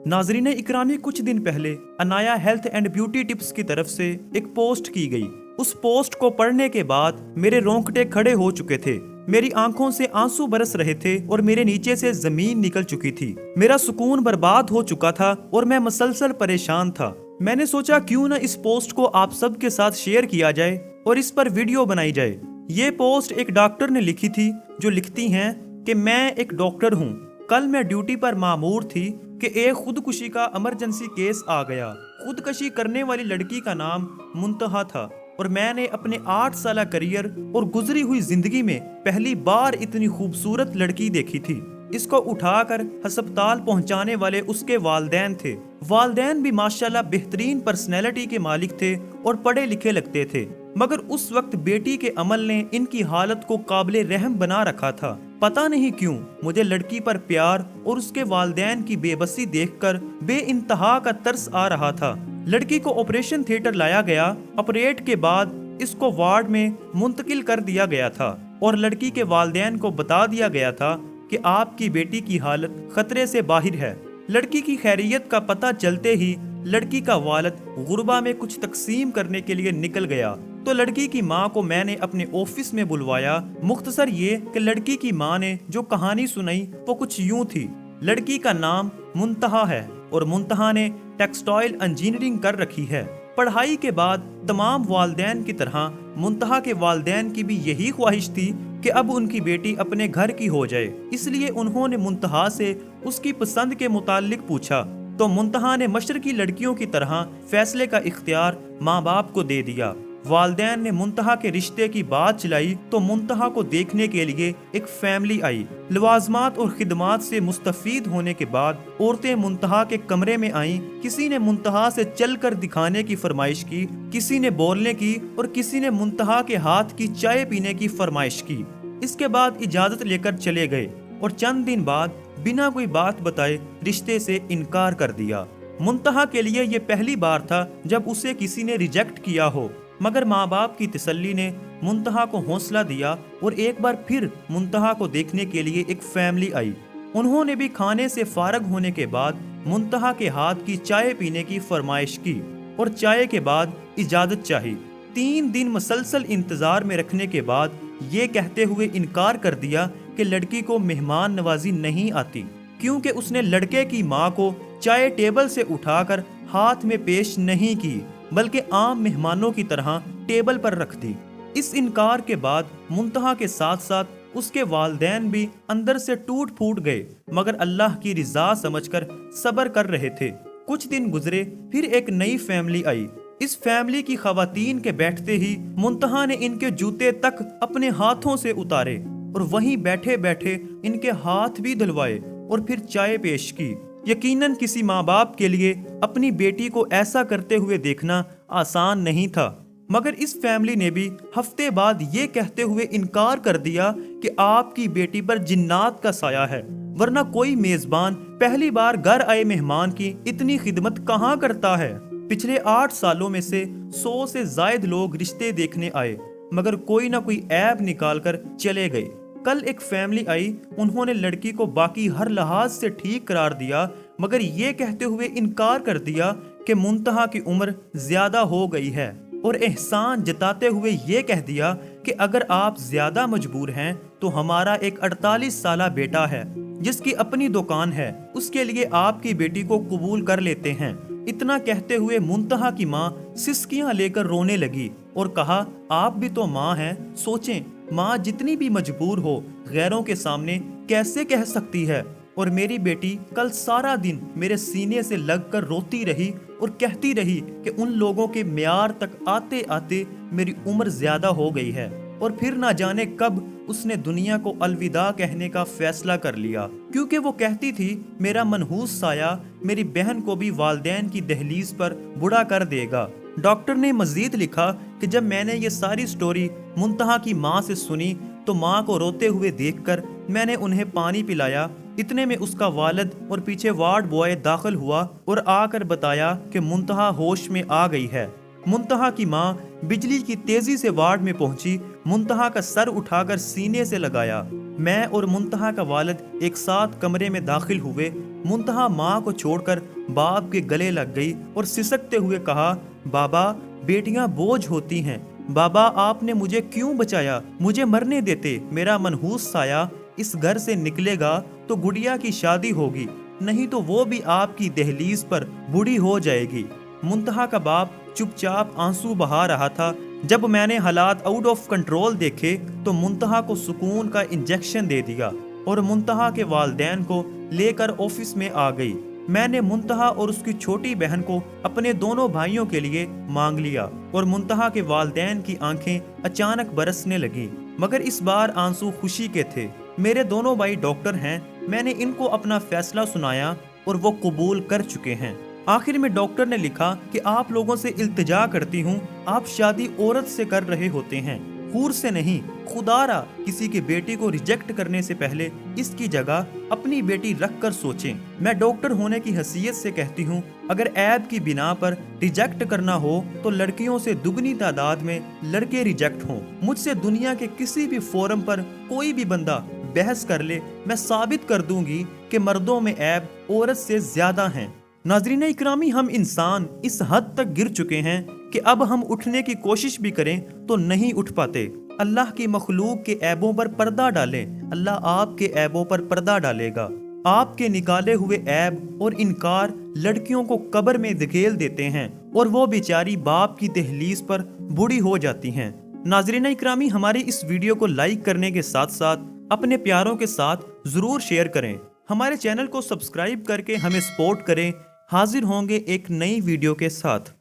नाजरीन इकरामी, कुछ दिन पहले Anaya health and beauty tips की तरफ से एक पोस्ट की गई। उस पोस्ट को पढ़ने के बाद मेरे रोंगटे खड़े हो चुके थे, मेरी आंखों से आंसू बरस रहे थे और मेरे नीचे से जमीन निकल चुकी थी। मेरा सुकून बर्बाद हो चुका था और मैं मसलसल परेशान था। मैंने सोचा क्यों न इस पोस्ट को आप सबके साथ शेयर किया जाए और इस पर वीडियो बनाई जाए। ये पोस्ट एक डॉक्टर ने लिखी थी, जो लिखती हैं कि मैं एक डॉक्टर हूँ। कल मैं ड्यूटी पर मामूर थी कि एक खुदकुशी का इमरजेंसी केस आ गया। खुदकशी करने वाली लड़की का नाम मुंतहा था और मैंने अपने 8 साल करियर और गुजरी हुई जिंदगी में पहली बार इतनी खूबसूरत लड़की देखी थी। इसको उठाकर अस्पताल पहुंचाने वाले उसके वालदैन थे। वालदैन भी माशाल्लाह बेहतरीन पर्सनैलिटी के मालिक थे और पढ़े लिखे लगते थे, मगर उस वक्त बेटी के अमल ने इनकी हालत को काबिले रहम बना रखा था। पता नहीं क्यों मुझे लड़की पर प्यार और उसके वालदैन की बेबसी देखकर बेइंतहा का तरस आ रहा था। लड़की को ऑपरेशन थिएटर लाया गया। ऑपरेट के बाद इसको वार्ड में मुंतकिल कर दिया गया था और लड़की के वालदैन को बता दिया गया था कि आपकी बेटी की हालत खतरे से बाहर है। लड़की की खैरियत का पता चलते ही लड़की का वालिद गुरबा में कुछ तकसीम करने के लिए निकल गया, तो लड़की की माँ को मैंने अपने ऑफिस में बुलवाया। मुख्तसर ये कि लड़की की माँ ने जो कहानी सुनाई वो कुछ यूं थी। लड़की का नाम मुंतहा है और मुंतहा ने टेक्सटाइल इंजीनियरिंग कर रखी है। पढ़ाई के बाद तमाम वालदैन की तरह मुंतहा के वालदैन की भी यही ख्वाहिश थी कि अब उनकी बेटी अपने घर की हो जाए। इसलिए उन्होंने मुंतहा से उसकी पसंद के मुतालिक पूछा, तो मुंतहा ने मशरकी लड़कियों की तरह फैसले का इख्तियार माँ बाप को दे दिया। वालदैन ने मुंतहा के रिश्ते की बात चलाई तो मुंतहा को देखने के लिए एक फैमिली आई। लवाजमात और खिदमात से मुस्तफीद होने के बाद औरतें मुंतहा के कमरे में आईं। किसी ने मुंतहा से चलकर दिखाने की फरमाइश की, किसी ने बोलने की और किसी ने मुंतहा के हाथ की चाय पीने की फरमाइश की। इसके बाद इजाजत लेकर चले गए और चंद दिन बाद बिना कोई बात बताए रिश्ते से इनकार कर दिया। मुंतहा के लिए ये पहली बार था जब उसे किसी ने रिजेक्ट किया हो, मगर माँ बाप की तसल्ली ने मुंतहा को हौसला दिया और एक बार फिर मुंतहा को देखने के लिए एक फैमिली आई। उन्होंने भी खाने से फारग होने के बाद मुंतहा के हाथ की चाय पीने की फरमाइश की और चाय के बाद इजाजत चाही। 3 दिन मसलसल इंतजार में रखने के बाद ये कहते हुए इनकार कर दिया कि लड़की को मेहमान नवाजी नहीं आती, क्योंकि उसने लड़के की माँ को चाय टेबल से उठाकर हाथ में पेश नहीं की, बल्कि आम मेहमानों की तरह टेबल पर रख दी। इस इनकार के बाद मुंतहा के साथ साथ उसके वालदैन भी अंदर से टूट फूट गए, मगर अल्लाह की रिजा समझकर सब्र कर रहे थे। कुछ दिन गुजरे, फिर एक नई फैमिली आई। इस फैमिली की खवातीन के बैठते ही मुंतहा ने इनके जूते तक अपने हाथों से उतारे और वहीं बैठे बैठे इनके हाथ भी धुलवाए और फिर चाय पेश की। यकीनन किसी माँ बाप के लिए अपनी बेटी को ऐसा करते हुए देखना आसान नहीं था, मगर इस फैमिली ने भी हफ्ते बाद ये कहते हुए इनकार कर दिया कि आपकी बेटी पर जिन्नात का साया है, वरना कोई मेजबान पहली बार घर आए मेहमान की इतनी खिदमत कहाँ करता है। पिछले 8 सालों में से 100 से जायद लोग रिश्ते देखने आए, मगर कोई ना कोई ऐब निकाल कर चले गए। कल एक फैमिली आई, उन्होंने लड़की को बाकी हर लिहाज से ठीक करार दिया, मगर ये कहते हुए इनकार कर दिया कि मुंतहा की उम्र ज्यादा हो गई है और एहसान जताते हुए ये कह दिया कि अगर आप ज्यादा मजबूर हैं तो हमारा एक 48 साला बेटा है जिसकी अपनी दुकान है, उसके लिए आपकी बेटी को कबूल कर लेते हैं। इतना कहते हुए मुंतहा की माँ सिसकियां लेकर रोने लगी और कहा, आप भी तो माँ हैं, सोचें, माँ जितनी भी मजबूर हो गैरों के सामने कैसे कह सकती है। और मेरी बेटी कल सारा दिन मेरे सीने से लगकर रोती रही और कहती रही कि उन लोगों के म्यार तक आते आते मेरी उम्र ज्यादा हो गई है। और फिर ना जाने कब उसने दुनिया को अलविदा कहने का फैसला कर लिया, क्योंकि वो कहती थी मेरा मनहूस साया मेरी बहन को भी वालदैन की दहलीज पर बूढ़ा कर देगा। डॉक्टर ने मजीद लिखा कि जब मैंने ये सारी स्टोरी मुंतहा की माँ से सुनी तो माँ को रोते हुए देखकर मैंने उन्हें पानी पिलाया। इतने में उसका वालिद और पीछे वार्ड बॉय दाखिल हुआ और आकर बताया कि मुंतहा होश में आ गई है। मुंतहा की माँ बिजली की तेजी से वार्ड में पहुंची, मुंतहा का सर उठाकर सीने से लगाया। मैं और मुंतहा का वालिद एक साथ कमरे में दाखिल हुए। मुंतहा माँ को छोड़कर बाप के गले लग गई और सिसकते हुए कहा, बाबा बेटियां बोझ होती हैं, बाबा आपने मुझे क्यों बचाया, मुझे मरने देते। मेरा मनहूस साया इस घर से निकलेगा तो गुड़िया की शादी होगी, नहीं तो वो भी आपकी दहलीज पर बूढ़ी हो जाएगी। मुंतहा का बाप चुपचाप आंसू बहा रहा था। जब मैंने हालात आउट ऑफ कंट्रोल देखे तो मुंतहा को सुकून का इंजेक्शन दे दिया और मुंतहा के वालिदैन को लेकर ऑफिस में आ गई। मैंने मुंतहा और उसकी छोटी बहन को अपने दोनों भाइयों के लिए मांग लिया और मुंतहा के वालिदैन की आंखें अचानक बरसने लगी, मगर इस बार आंसू खुशी के थे। मेरे दोनों भाई डॉक्टर हैं, मैंने इनको अपना फैसला सुनाया और वो कबूल कर चुके हैं। आखिर में डॉक्टर ने लिखा कि आप लोगों से इल्तिजा करती हूँ, आप शादी औरत से कर रहे होते हैं, हूर से नहीं। खुदारा किसी की बेटी को रिजेक्ट करने से पहले इसकी जगह अपनी बेटी रख कर सोचें। मैं डॉक्टर होने की हैसियत से कहती हूँ, अगर ऐब की बिना पर रिजेक्ट करना हो तो लड़कियों से दुगनी तादाद में लड़के रिजेक्ट हों। मुझसे दुनिया के किसी भी फोरम पर कोई भी बंदा बहस कर ले, मैं साबित कर दूंगी कि मर्दों में ऐब औरत से ज्यादा हैं। नाज़रीन इकरामी, हम इंसान इस हद तक गिर चुके हैं कि अब हम उठने की कोशिश भी करें तो नहीं उठ पाते। अल्लाह की मखलूक के ऐबों पर पर्दा डालें, अल्लाह आपके ऐबों पर पर्दा डालेगा। आपके निकाले हुए ऐब और इनकार लड़कियों को कब्र में धकेल देते हैं और वो बेचारी बाप की दहलीज पर बूढ़ी हो जाती हैं। नाज़रीन इकरामी, हमारी इस वीडियो को लाइक करने के साथ साथ अपने प्यारों के साथ जरूर शेयर करें। हमारे चैनल को सब्सक्राइब करके हमें सपोर्ट करें। हाजिर होंगे एक नई वीडियो के साथ।